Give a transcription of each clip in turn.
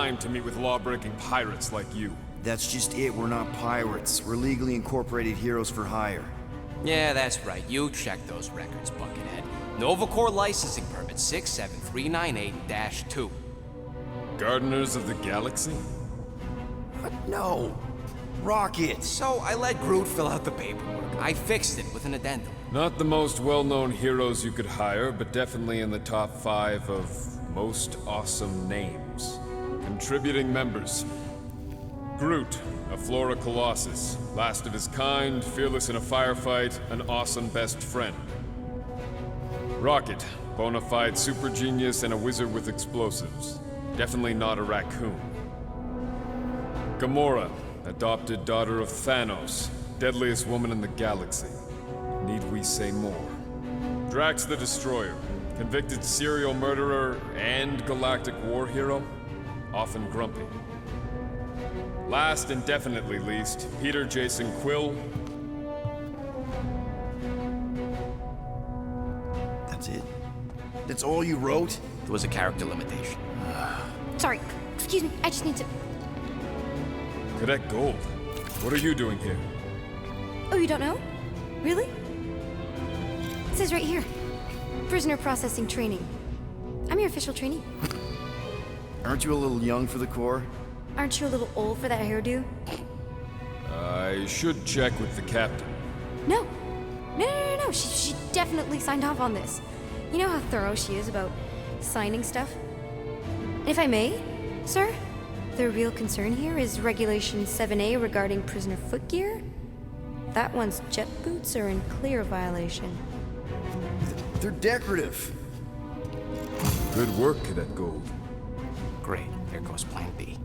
time to meet with law-breaking pirates like you. That's just it, we're not pirates. We're legally incorporated heroes for hire. Yeah, that's right. You check those records, Buckethead. Novacore licensing permit 67398-2. Gardeners of the Galaxy? What? No. Rocket! So I let Groot fill out the paperwork. I fixed it with an addendum. Not the most well-known heroes you could hire, but definitely in the top 5 of most awesome names. Contributing members. Groot, a Flora Colossus, last of his kind, fearless in a firefight, an awesome best friend. Rocket, bona fide super genius and a wizard with explosives. Definitely not a raccoon. Gamora, adopted daughter of Thanos, deadliest woman in the galaxy. Need we say more? Drax the Destroyer, convicted serial murderer and galactic war hero, often grumpy. Last and definitely least, Peter Jason Quill. That's it? That's all you wrote? It was a character limitation. Sorry, excuse me, I just need to... Cadet Gold, what are you doing here? Oh, you don't know? Really? It says right here. Prisoner processing training. I'm your official trainee. Aren't you a little young for the Corps? Aren't you a little old for that hairdo? I should check with the captain. No. No. She definitely signed off on this. You know how thorough she is about signing stuff? And if I may, sir, the real concern here is Regulation 7A regarding prisoner footgear. That one's jet boots are in clear violation. They're decorative. Good work, Cadet Gold. Great, there goes Plan B.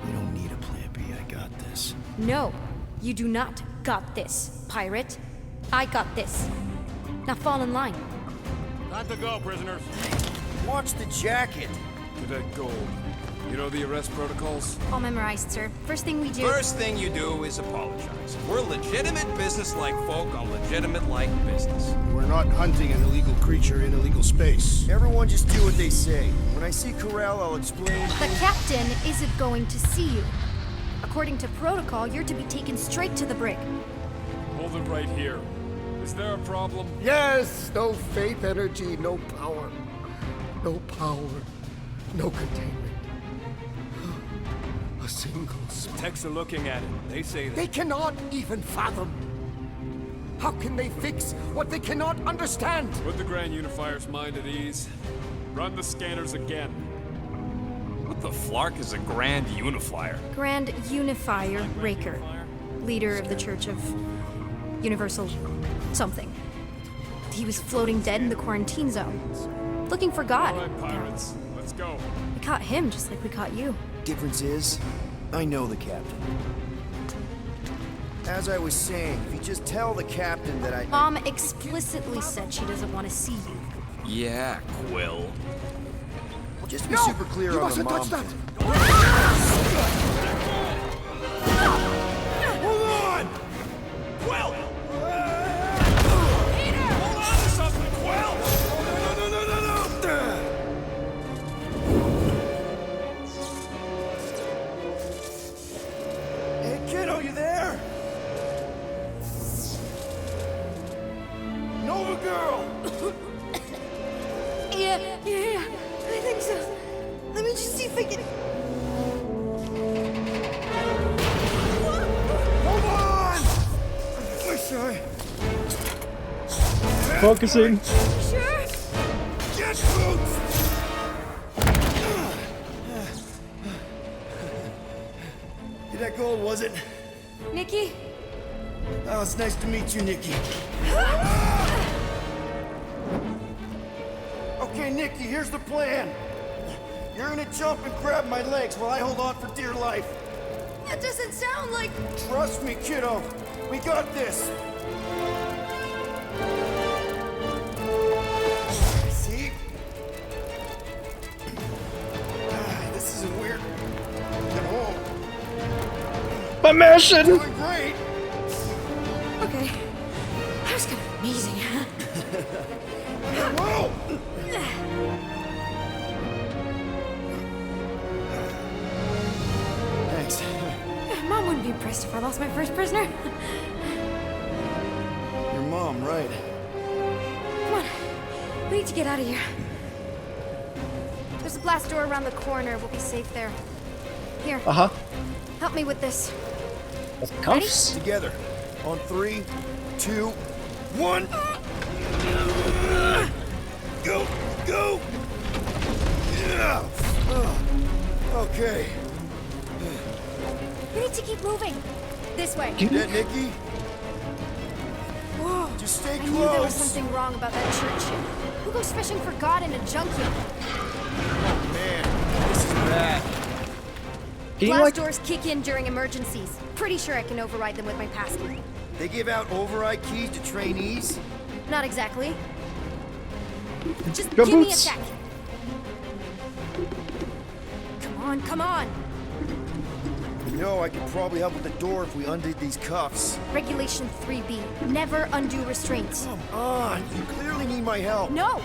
We don't need a plan B, I got this. No, you do not got this, pirate. I got this. Now fall in line. Time to go, prisoners. Watch the jacket. Cadet Gold, you know the arrest protocols? All memorized, sir. First thing we do... First thing you do is apologize. We're legitimate business-like folk on legitimate-like business. We're not hunting an illegal creature in illegal space. Everyone just do what they say. When I see Corral, I'll explain. The captain isn't going to see you. According to protocol, you're to be taken straight to the brig. Hold it right here. Is there a problem? Yes, no faith energy, no power. No power, no containment. A single spark. Techs are looking at it. They say that. They cannot even fathom. How can they fix what they cannot understand? Put the Grand Unifier's mind at ease. Run the scanners again. What the flark is a Grand Unifier? Grand Unifier Raker, leader of the Church of Universal something. He was floating dead in the quarantine zone, looking for God. All right, pirates, let's go. We caught him just like we caught you. Difference is, I know the captain. As I was saying, if you just tell the captain that I... Mom explicitly said she doesn't want to see you. Yeah, Quill. Just to be super clear You on the mustn't mom touch that! thing. Hold on! Quill! Peter! Hold on to something, Quill! No! Hey, kiddo, you there? Nova girl! Yeah, I think so. Let me just see if I can... Hold on! I'm sorry. Focusing. Sure? Get boots! Cadet Gold, was it? Nikki? Oh, it's nice to meet you, Nikki. Okay, Nikki, here's the plan. You're gonna jump and grab my legs while I hold on for dear life. That doesn't sound like... Trust me, kiddo. We got this. See? This isn't weird. Get home. My mission! Doing great. Okay. That was kind of amazing, huh? Whoa! Thanks. Mom wouldn't be impressed if I lost my first prisoner. Your mom, right? Come on. We need to get out of here. There's a blast door around the corner. We'll be safe there. Here, Uh-huh. help me with this. With cuffs? Together. On 3, 2, 1. Go! Go! Yeah. Okay. We need to keep moving. This way. That Nikki? Whoa. Just stay I knew there was close. something wrong about that church. Who goes fishing for God in a junkyard? Man, this is bad. Can you, Blast like, doors kick in during emergencies. Pretty sure I can override them with my passkey. They give out override keys to trainees? Not exactly. Just Go give me a boots. sec. Come on, come on. You know, I could probably help with the door if we undid these cuffs. Regulation 3B. Never undo restraints. Come on, you clearly need my help. No!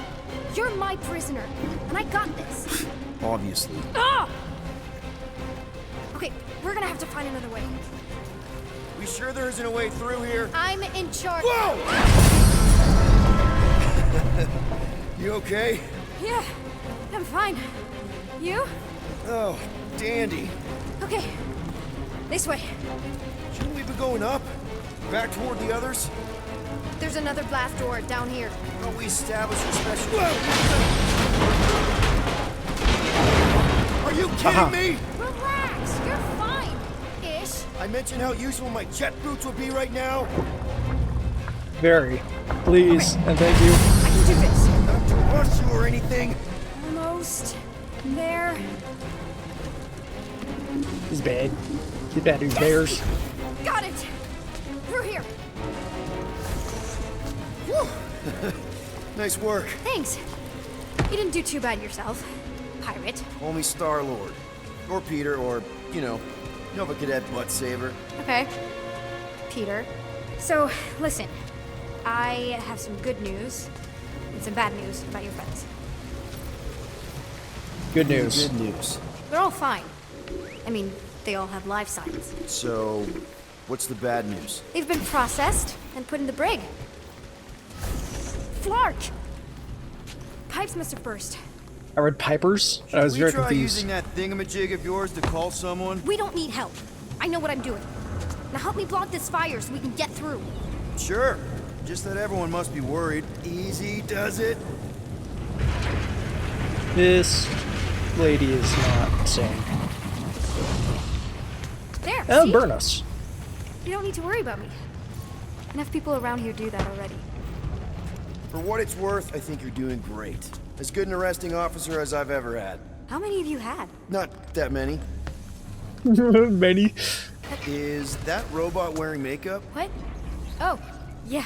You're my prisoner, and I got this. Obviously. Ah! Okay, we're gonna have to find another way. We sure there isn't a way through here? I'm in charge. Whoa! You okay? Yeah, I'm fine. You? Oh, dandy. Okay. This way. Shouldn't we be going up? Back toward the others? There's another blast door down here. Don't we establish a special... Are you kidding me? Relax, you're fine. Ish. I mentioned how useful my jet boots would be right now. very. Please, and thank you. I can do this. Not to rush you or anything. Almost there. He's bad. He's bad, he's bears. Got it. Through here. Nice work. Thanks. You didn't do too bad yourself, pirate. Call me Star-Lord. Or Peter, or, you know, Nova Cadet Butt Saver. Okay. Peter. So, listen. I have some good news and some bad news about your friends. Good news. Good news. They're all fine. I mean, they all have life signs. So, what's the bad news? They've been processed and put in the brig. Flark! Pipes must have burst. I read Pipers, and I was we very try confused. using that thingamajig of yours to call someone? We don't need help. I know what I'm doing. Now help me block this fire so we can get through. Sure. Just that everyone must be worried. Easy does it. This lady is not sane. There, That'll see? burn us. You don't need to worry about me. Enough people around here do that already. For what it's worth, I think you're doing great. As good an arresting officer as I've ever had. How many have you had? Not that many. Many. Is that robot wearing makeup? What? Oh, yeah.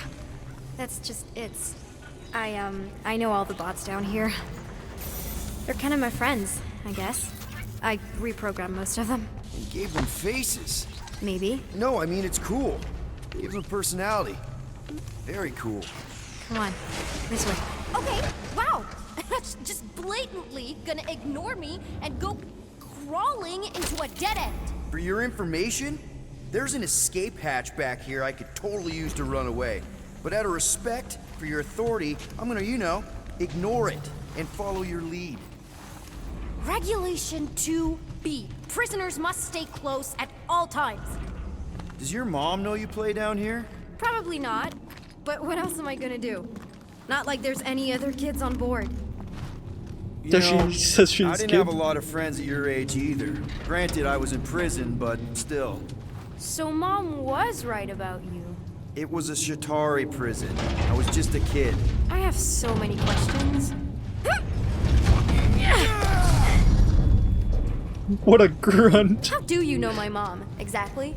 That's just it's. I know all the bots down here. They're kind of my friends, I guess. I reprogrammed most of them. And gave them faces. Maybe. No, I mean it's cool. Gives them personality. Very cool. Come on, this way. Okay, wow. That's just blatantly gonna ignore me and go crawling into a dead end. For your information, there's an escape hatch back here I could totally use to run away. But out of respect for your authority, I'm gonna, you know, ignore it and follow your lead. Regulation 2B. Prisoners must stay close at all times. Does your mom know you play down here? Probably not. But what else am I gonna do? Not like there's any other kids on board. You Does know, she says she's I didn't kid? have a lot of friends at your age either. Granted, I was in prison, but still. So Mom was right about you. It was a Shatari prison. I was just a kid. I have so many questions. What a grunt. How do you know my mom, exactly?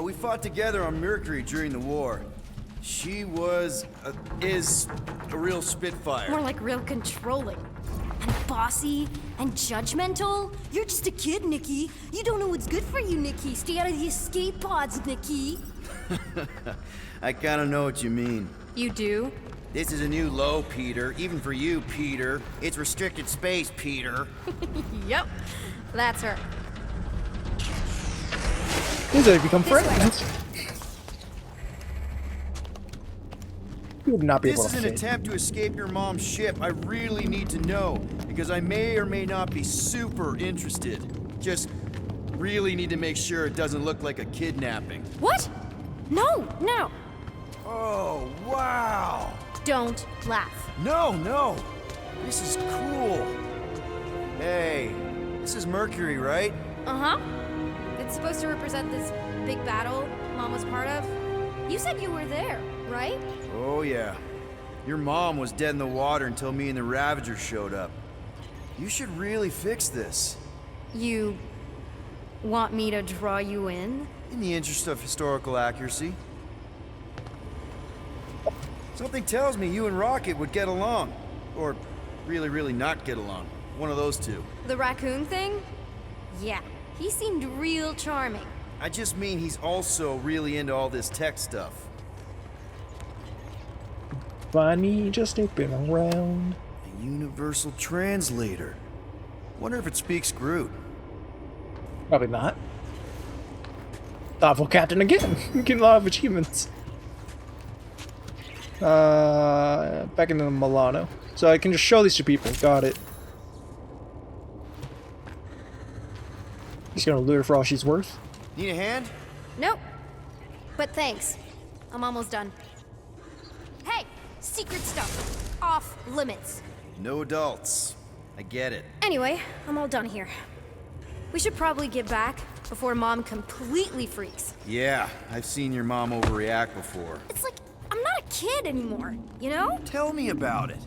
We fought together on Mercury during the war. She is a real spitfire. More like real controlling. And bossy and judgmental. You're just a kid, Nikki. You don't know what's good for you, Nikki. Stay out of the escape pods, Nikki. I kind of know what you mean. You do? This is a new low, Peter. Even for you, Peter. It's restricted space, Peter. Yep. That's her. These have become This way. friends. You would not be This able is to an fit. attempt to escape your mom's ship. I really need to know, because I may or may not be super interested. Just really need to make sure it doesn't look like a kidnapping. What? No, no. Oh, wow! Don't laugh. No! This is cool. Hey, this is Mercury, right? Uh-huh. It's supposed to represent this big battle Mom was part of. You said you were there, right? Oh, yeah. Your mom was dead in the water until me and the Ravagers showed up. You should really fix this. You want me to draw you in? In the interest of historical accuracy. Something tells me you and Rocket would get along. Or really, really not get along. One of those two. The raccoon thing? Yeah, he seemed real charming. I just mean he's also really into all this tech stuff. Find me just open around. A universal translator. Wonder if it speaks Groot. Probably not. Thoughtful captain again. Getting a lot of achievements. Back into the Milano. So I can just show these to people. Got it. Just gonna loot her for all she's worth. Need a hand? Nope. But thanks. I'm almost done. Hey, secret stuff. Off limits. No adults. I get it. Anyway, I'm all done here. We should probably get back before Mom completely freaks. Yeah, I've seen your mom overreact before. It's like I'm not a kid anymore, you know? Tell me about it.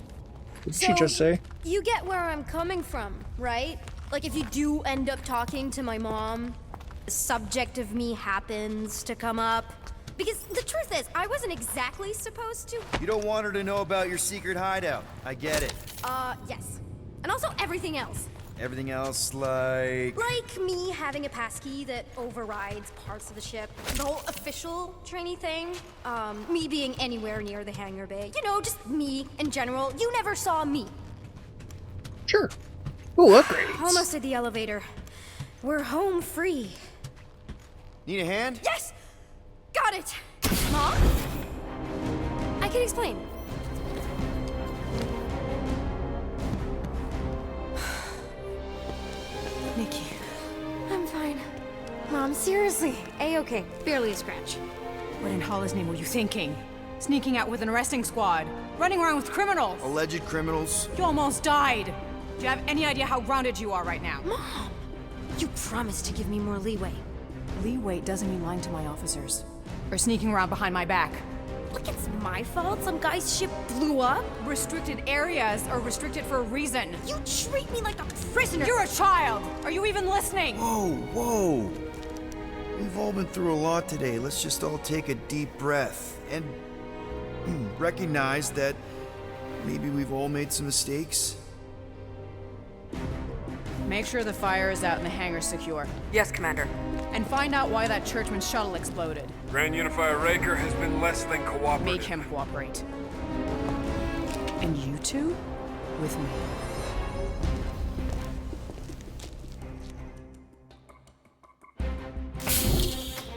What did she just say? You get where I'm coming from, right? Like if you do end up talking to my mom, the subject of me happens to come up. Because the truth is, I wasn't exactly supposed to. You don't want her to know about your secret hideout. I get it. Yes. And also everything else. Everything else, like... Like me having a passkey that overrides parts of the ship. The whole official trainee thing. Me being anywhere near the hangar bay. You know, just me in general. You never saw me. Sure. Ooh, upgrades. Almost at the elevator. We're home free. Need a hand? Yes! Got it! Mom? I can explain. Nikki. I'm fine. Mom, seriously. A-okay. Barely a scratch. What in Hollis' name were you thinking? Sneaking out with an arresting squad? Running around with criminals? Alleged criminals? You almost died! Do you have any idea how grounded you are right now? Mom! You promised to give me more leeway. Leeway doesn't mean lying to my officers. Or sneaking around behind my back. Look, it's my fault some guy's ship blew up. Restricted areas are restricted for a reason. You treat me like a prisoner. You're a child! Are you even listening? Whoa. We've all been through a lot today. Let's just all take a deep breath and recognize that maybe we've all made some mistakes. Make sure the fire is out and the hangar's secure. Yes, Commander. And find out why that churchman's shuttle exploded. Grand Unifier Raker has been less than cooperative. Make him cooperate. And you two? With me.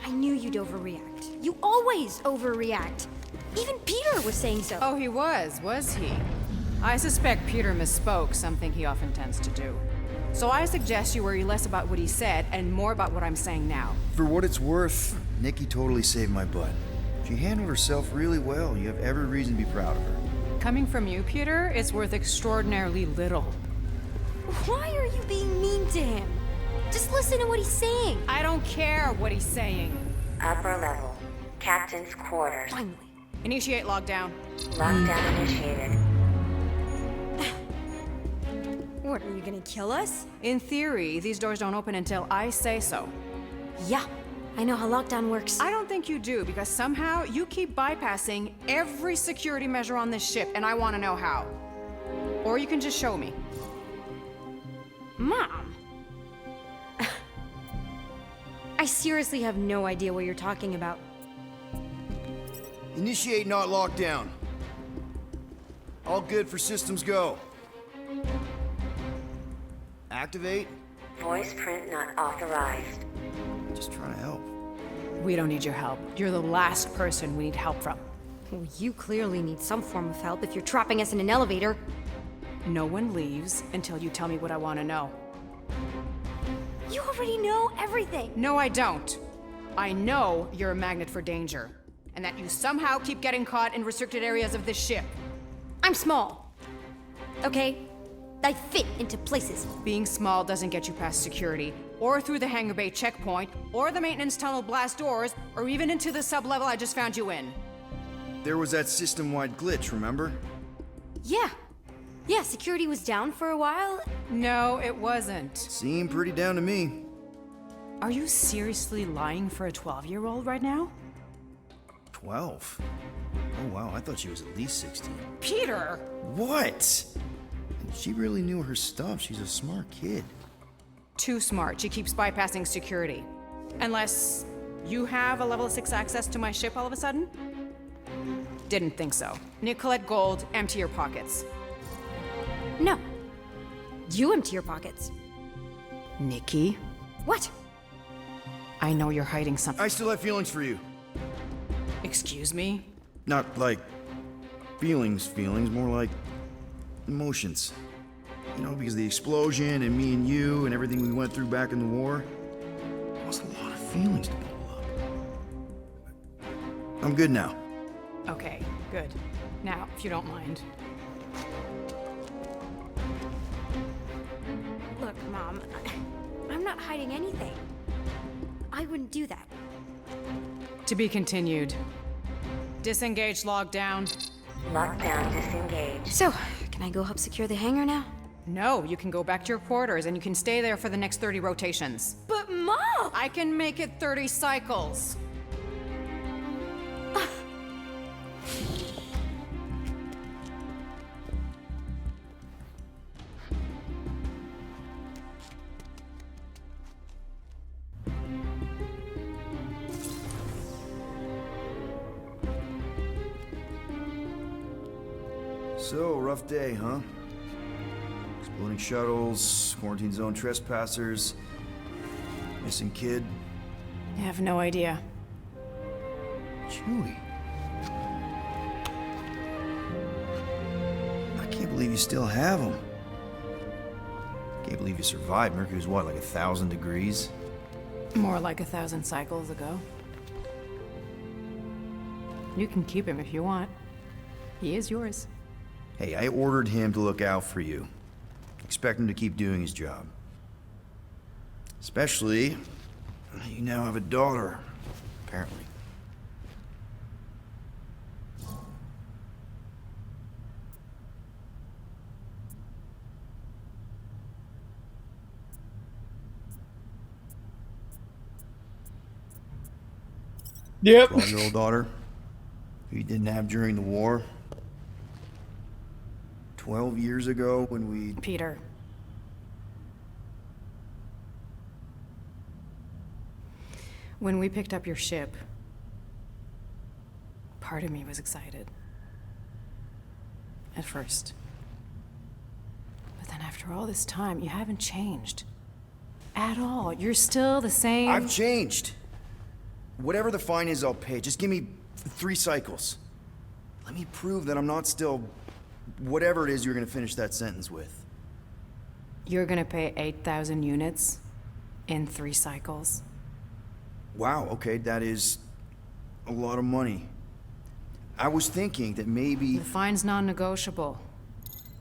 I knew you'd overreact. You always overreact. Even Peter was saying so. Oh, he was he? I suspect Peter misspoke, something he often tends to do. So I suggest you worry less about what he said and more about what I'm saying now. For what it's worth, Nikki totally saved my butt. She handled herself really well. You have every reason to be proud of her. Coming from you, Peter, it's worth extraordinarily little. Why are you being mean to him? Just listen to what he's saying. I don't care what he's saying. Upper level. Captain's quarters. Finally. Initiate lockdown. Lockdown initiated. What, are you gonna kill us? In theory, these doors don't open until I say so. Yeah, I know how lockdown works. I don't think you do, because somehow you keep bypassing every security measure on this ship, and I want to know how. Or you can just show me. Mom! I seriously have no idea what you're talking about. Initiate, not lockdown. All good for systems go. Activate. Voice print not authorized. Just trying to help. We don't need your help. You're the last person we need help from. Well, you clearly need some form of help if you're trapping us in an elevator. No one leaves until you tell me what I want to know. You already know everything. No, I don't. I know you're a magnet for danger, and that you somehow keep getting caught in restricted areas of this ship. I'm small. Okay? I fit into places. Being small doesn't get you past security, or through the hangar bay checkpoint, or the maintenance tunnel blast doors, or even into the sublevel I just found you in. There was that system-wide glitch, remember? Yeah. Yeah, security was down for a while. No, it wasn't. Seemed pretty down to me. Are you seriously lying for a 12-year-old right now? 12? Oh wow, I thought she was at least 16. Peter! What? She really knew her stuff. She's a smart kid. Too smart. She keeps bypassing security. Unless you have a level 6 access to my ship all of a sudden? Didn't think so. Nicolette Gold, empty your pockets. No. You empty your pockets. Nikki? What? I know you're hiding something. I still have feelings for you. Excuse me? Not like feelings, more like emotions. You know, because of the explosion and me and you and everything we went through back in the war. There was a lot of feelings to bubble up. I'm good now. Okay, good. Now, if you don't mind. Look, Mom, I'm not hiding anything. I wouldn't do that. To be continued. Disengage lockdown. Lockdown disengaged. So, can I go help secure the hangar now? No, you can go back to your quarters and you can stay there for the next 30 rotations. But Mom! I can make it 30 cycles. So, rough day, huh? Exploding shuttles, quarantine zone trespassers, missing kid. I have no idea. Chewie. I can't believe you still have him. Can't believe you survived. Mercury's what, like 1,000 degrees? More like 1,000 cycles ago. You can keep him if you want. He is yours. Hey, I ordered him to look out for you. Expect him to keep doing his job. Especially, you now have a daughter, apparently. Yep. 12-year-old daughter, who you didn't have during the war. 12 years ago when we... Peter. When we picked up your ship, part of me was excited. At first. But then after all this time, you haven't changed. At all. You're still the same... I've changed. Whatever the fine is, I'll pay. Just give me 3 cycles. Let me prove that I'm not still... whatever it is you're gonna finish that sentence with. You're gonna pay 8,000 units in 3 cycles? Wow, okay, that is a lot of money. I was thinking that maybe... The fine's non-negotiable.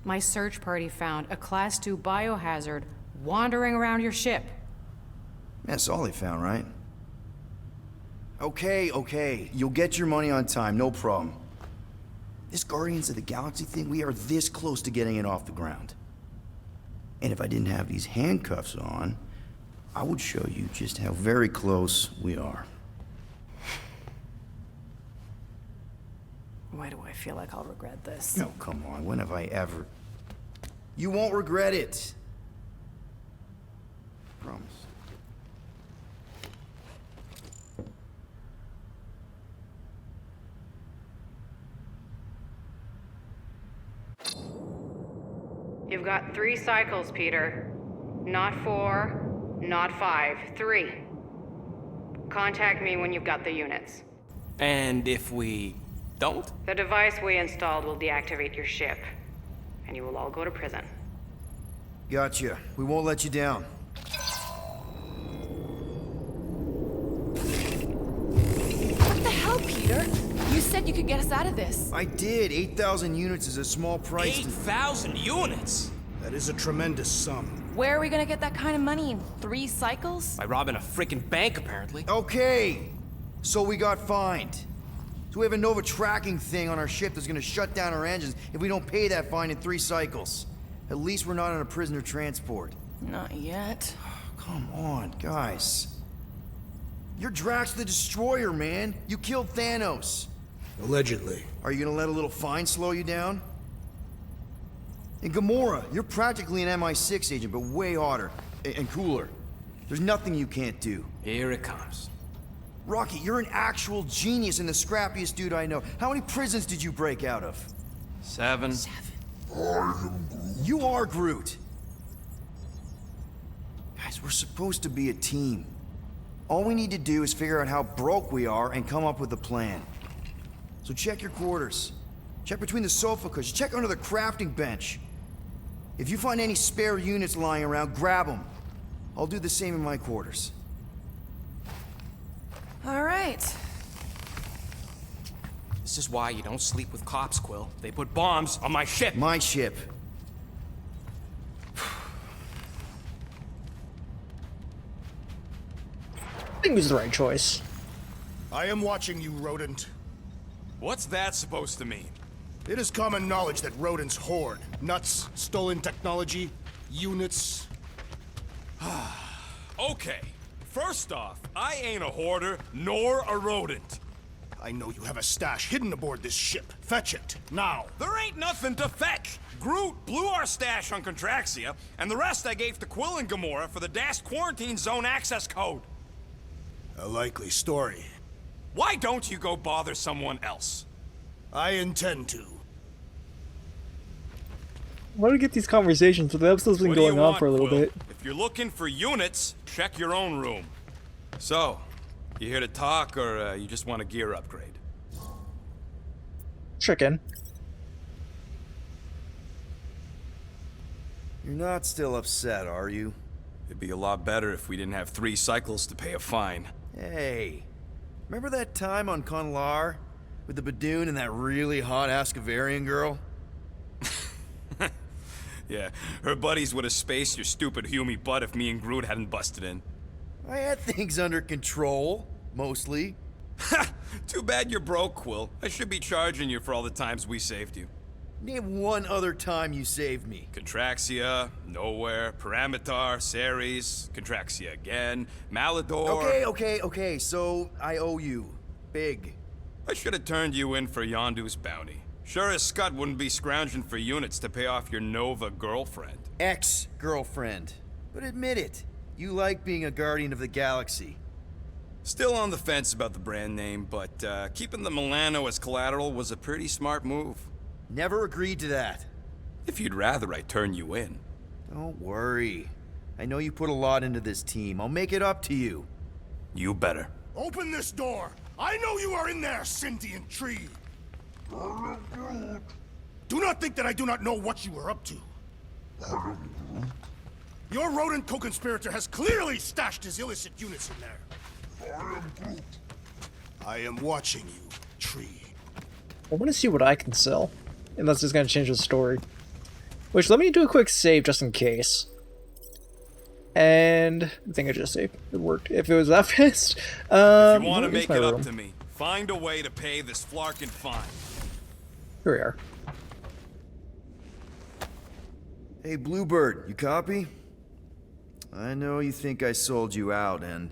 My search party found a Class 2 biohazard wandering around your ship. That's all they found, right? Okay, you'll get your money on time, no problem. This Guardians of the Galaxy thing, we are this close to getting it off the ground. And if I didn't have these handcuffs on, I would show you just how very close we are. Why do I feel like I'll regret this? No, come on, when have I ever... You won't regret it. Promise. You've got 3 cycles, Peter. Not 4, not 5, 3. Contact me when you've got the units. And if we don't? The device we installed will deactivate your ship, and you will all go to prison. Gotcha. We won't let you down. What the hell, Peter? You said you could get us out of this. I did. 8,000 units is a small price. 8,000 units? That is a tremendous sum. Where are we gonna get that kind of money in 3 cycles? By robbing a freaking bank, apparently. Okay. So we got fined. So we have a Nova tracking thing on our ship that's gonna shut down our engines if we don't pay that fine in 3 cycles. At least we're not on a prisoner transport. Not yet. Come on, guys. You're Drax the Destroyer, man. You killed Thanos. Allegedly. Are you gonna let a little fine slow you down? And Gamora, you're practically an MI6 agent, but way hotter and cooler. There's nothing you can't do. Here it comes. Rocky, you're an actual genius and the scrappiest dude I know. How many prisons did you break out of? 7. You are Groot. Guys, we're supposed to be a team. All we need to do is figure out how broke we are and come up with a plan. So check your quarters. Check between the sofa cushions. Check under the crafting bench. If you find any spare units lying around, grab them. I'll do the same in my quarters. All right. This is why you don't sleep with cops, Quill. They put bombs on my ship. My ship. I think it was the right choice. I am watching you, rodent. What's that supposed to mean? It is common knowledge that rodents hoard nuts, stolen technology, units. Okay. First off, I ain't a hoarder nor a rodent. I know you have a stash hidden aboard this ship. Fetch it, now. There ain't nothing to fetch. Groot blew our stash on Contraxia, and the rest I gave to Quill and Gamora for the DAS quarantine zone access code. A likely story. Why don't you go bother someone else? I intend to. Why do we get these conversations? The episode's been What do you going on want, for a little Quill? bit. If you're looking for units, check your own room. So, you here to talk, or you just want a gear upgrade? Chicken. You're not still upset, are you? It'd be a lot better if we didn't have 3 cycles to pay a fine. Hey, remember that time on Conlar with the Badoon and that really hot Ascavarian girl? Yeah, her buddies would have spaced your stupid Hume butt if me and Groot hadn't busted in. I had things under control, mostly. Ha! Too bad you're broke, Quill. I should be charging you for all the times we saved you. Name one other time you saved me. Contraxia, Nowhere, Paramitar, Ceres, Contraxia again, Malador... Okay, so I owe you. Big. I should have turned you in for Yondu's bounty. Sure as Scud wouldn't be scrounging for units to pay off your Nova girlfriend. Ex-girlfriend. But admit it, you like being a guardian of the galaxy. Still on the fence about the brand name, but keeping the Milano as collateral was a pretty smart move. Never agreed to that. If you'd rather I turn you in. Don't worry. I know you put a lot into this team. I'll make it up to you. You better. Open this door! I know you are in there, sentient tree! Do not think that I do not know what you are up to. Your rodent co-conspirator has clearly stashed his illicit units in there. I am watching you, tree. I want to see what I can sell. Unless it's going to change the story. Which, let me do a quick save just in case. And I think I just saved. It worked. If it was that fast. If you want to make it up to me, find a way to pay this flarkin' fine. Here we are. Hey, Bluebird, you copy? I know you think I sold you out, and...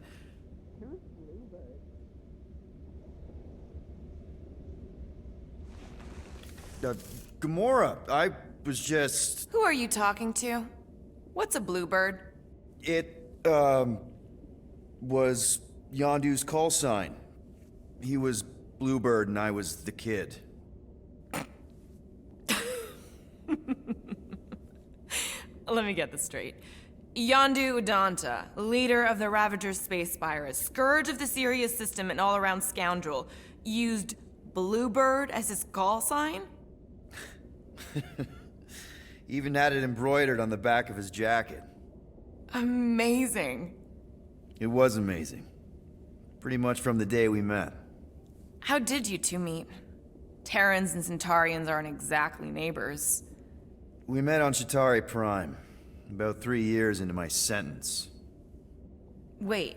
Gamora, I was just... Who are you talking to? What's a bluebird? It, was Yondu's call sign. He was Bluebird and I was the kid. Let me get this straight. Yondu Udanta, leader of the Ravager's space virus, scourge of the Sirius system and all-around scoundrel, used Bluebird as his call sign? Even had it embroidered on the back of his jacket. Amazing. It was amazing. Pretty much from the day we met. How did you two meet? Terrans and Centaurians aren't exactly neighbors. We met on Chitauri Prime, about 3 years into my sentence. Wait,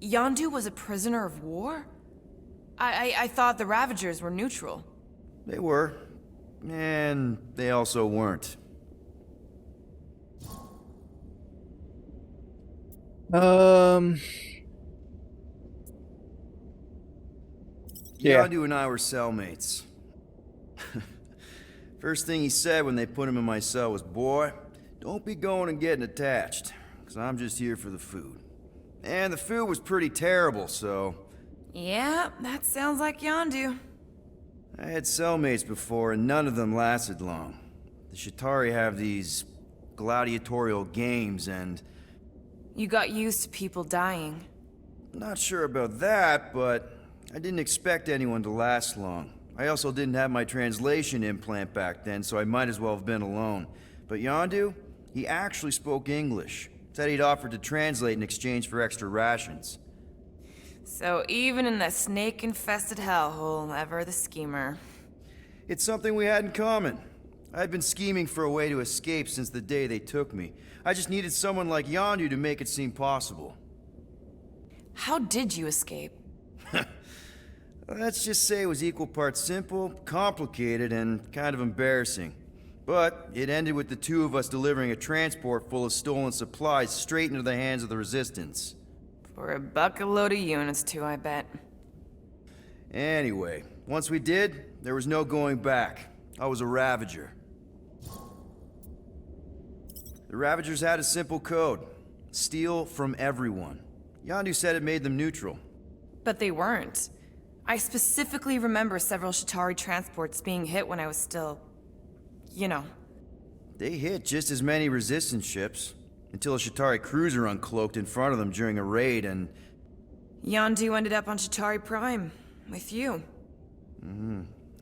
Yondu was a prisoner of war? I thought the Ravagers were neutral. They were, and they also weren't. Yeah. Yondu and I were cellmates. First thing he said when they put him in my cell was, "Boy, don't be going and getting attached, because I'm just here for the food." And the food was pretty terrible, so... Yeah, that sounds like Yondu. I had cellmates before, and none of them lasted long. The Chitauri have these gladiatorial games, and... You got used to people dying. Not sure about that, but I didn't expect anyone to last long. I also didn't have my translation implant back then, so I might as well have been alone. But Yondu, he actually spoke English. Said he'd offered to translate in exchange for extra rations. So even in the snake-infested hellhole, ever the schemer. It's something we had in common. I'd been scheming for a way to escape since the day they took me. I just needed someone like Yondu to make it seem possible. How did you escape? Let's just say it was equal parts simple, complicated, and kind of embarrassing. But it ended with the two of us delivering a transport full of stolen supplies straight into the hands of the Resistance. For a bucket-load of units too, I bet. Anyway, once we did, there was no going back. I was a Ravager. The Ravagers had a simple code. Steal from everyone. Yondu said it made them neutral. But they weren't. I specifically remember several Chitauri transports being hit when I was still... you know. They hit just as many Resistance ships, until a Chitauri cruiser uncloaked in front of them during a raid, and... Yondu ended up on Chitauri Prime, with you.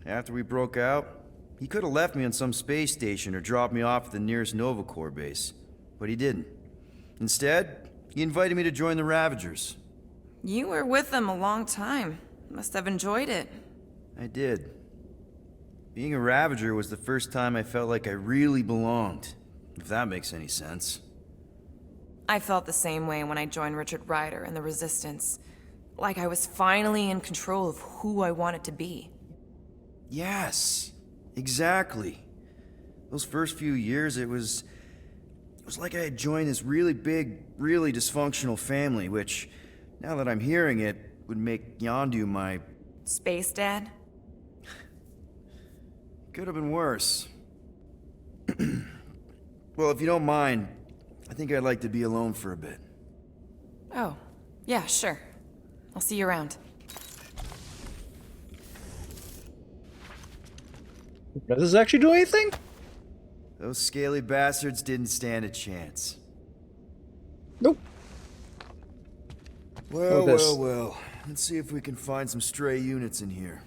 After we broke out, he could have left me on some space station or dropped me off at the nearest Nova Corps base. But he didn't. Instead, he invited me to join the Ravagers. You were with them a long time. Must have enjoyed it. I did. Being a Ravager was the first time I felt like I really belonged, if that makes any sense. I felt the same way when I joined Richard Ryder and the Resistance. Like I was finally in control of who I wanted to be. Yes, exactly. Those first few years, it was like I had joined this really big, really dysfunctional family, which, now that I'm hearing it, would make Yondu my... Space Dad? Could have been worse. Well, if you don't mind, I think I'd like to be alone for a bit. Oh, yeah, sure. I'll see you around. Does this actually do anything? Those scaly bastards didn't stand a chance. Nope. Well, this? well. Let's see if we can find some stray units in here.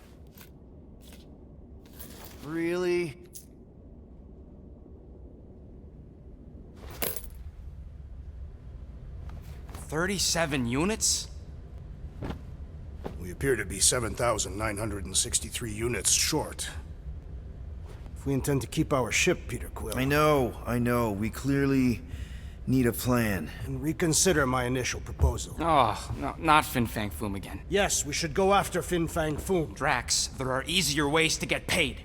Really? "37 units? We appear to be 7,963 units short. If we intend to keep our ship, Peter Quill... I know. We clearly need a plan. And reconsider my initial proposal. Oh, no, not Fin Fang Foom again. Yes, we should go after Fin Fang Foom. Drax, there are easier ways to get paid.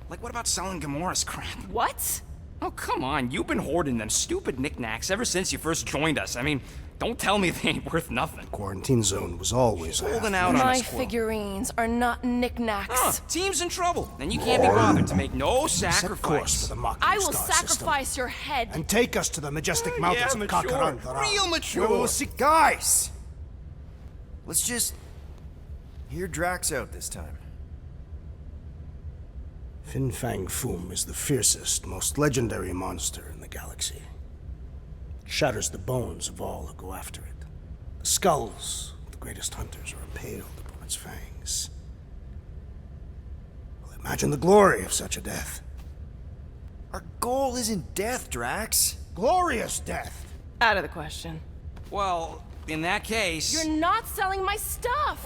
Like, what about selling Gamora's crap? What? Oh, come on. You've been hoarding them stupid knickknacks ever since you first joined us. I mean, don't tell me they ain't worth nothing. Quarantine zone was always holding out on My us, Quill. figurines are not knickknacks. Team's in trouble, and you can't be bothered to make no Set course sacrifice. for the Mocking I will Star sacrifice system. your head. And take us to the majestic mountains of mature. Kakarandara. Real mature. Whoa, guys! Let's just... hear Drax out this time. Fin Fang Foom is the fiercest, most legendary monster in the galaxy. shatters the bones of all who go after it. The skulls of the greatest hunters are impaled upon its fangs. Well, imagine the glory of such a death. Our goal isn't death, Drax. Glorious death! Out of the question. Well, in that case... You're not selling my stuff!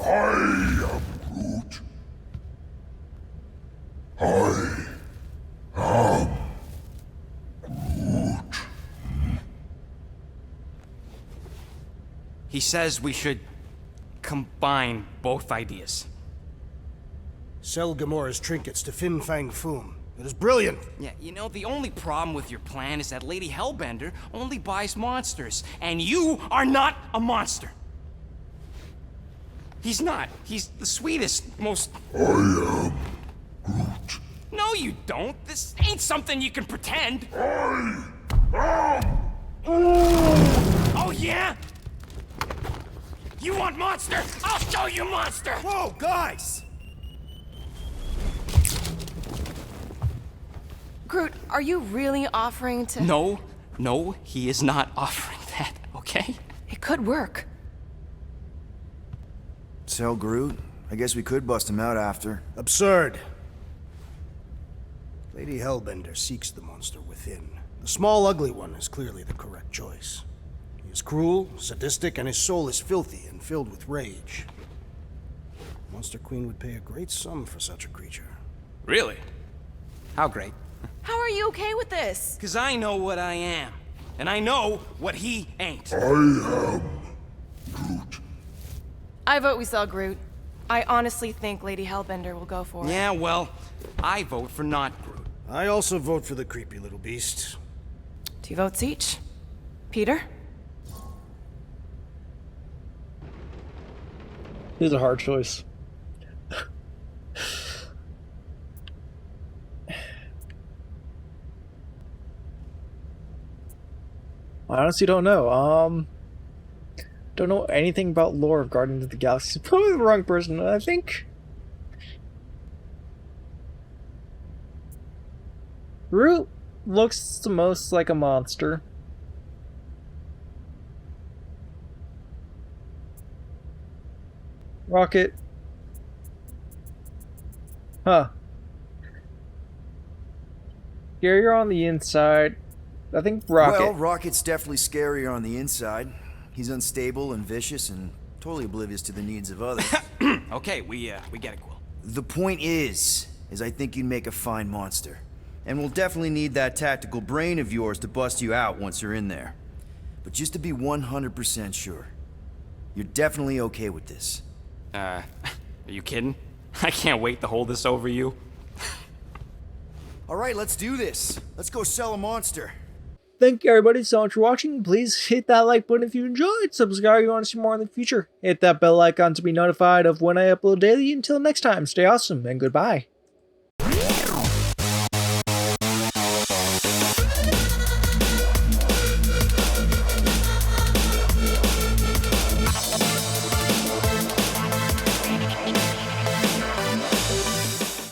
He says we should combine both ideas. Sell Gamora's trinkets to Fin Fang Foom. It is brilliant! Yeah, you know, the only problem with your plan is that Lady Hellbender only buys monsters, and you are not a monster. He's not. He's the sweetest, most... I am Groot. No, you don't. This ain't something you can pretend. I am... Oh, yeah? You want monster? I'll show you monster! Whoa, guys! Groot, are you really offering to... No, he is not offering that, okay? It could work. Sell Groot? I guess we could bust him out after. Absurd. Lady Hellbender seeks the monster within. The small, ugly one is clearly the correct choice. He is cruel, sadistic, and his soul is filthy and filled with rage. Monster Queen would pay a great sum for such a creature. Really? How great? How are you okay with this? Because I know what I am. And I know what he ain't. I vote we sell Groot. I honestly think Lady Hellbender will go for it. Yeah, well, I vote for not Groot. I also vote for the creepy little beast. 2 votes each. Peter? This is a hard choice. I honestly don't know. Don't know anything about lore of Guardians of the Galaxy. Probably the wrong person, I think. Groot looks the most like a monster. Rocket. Huh. Scarier on the inside. I think Rocket. Well, Rocket's definitely scarier on the inside. He's unstable and vicious and totally oblivious to the needs of others. Okay, we get it, Quill. The point is I think you'd make a fine monster. And we'll definitely need that tactical brain of yours to bust you out once you're in there. But just to be 100% sure, you're definitely okay with this. Are you kidding? I can't wait to hold this over you. All right, let's do this. Let's go sell a monster. Thank you everybody so much for watching. Please hit that like button if you enjoyed. Subscribe if you want to see more in the future. Hit that bell icon to be notified of when I upload daily. Until next time, stay awesome and goodbye.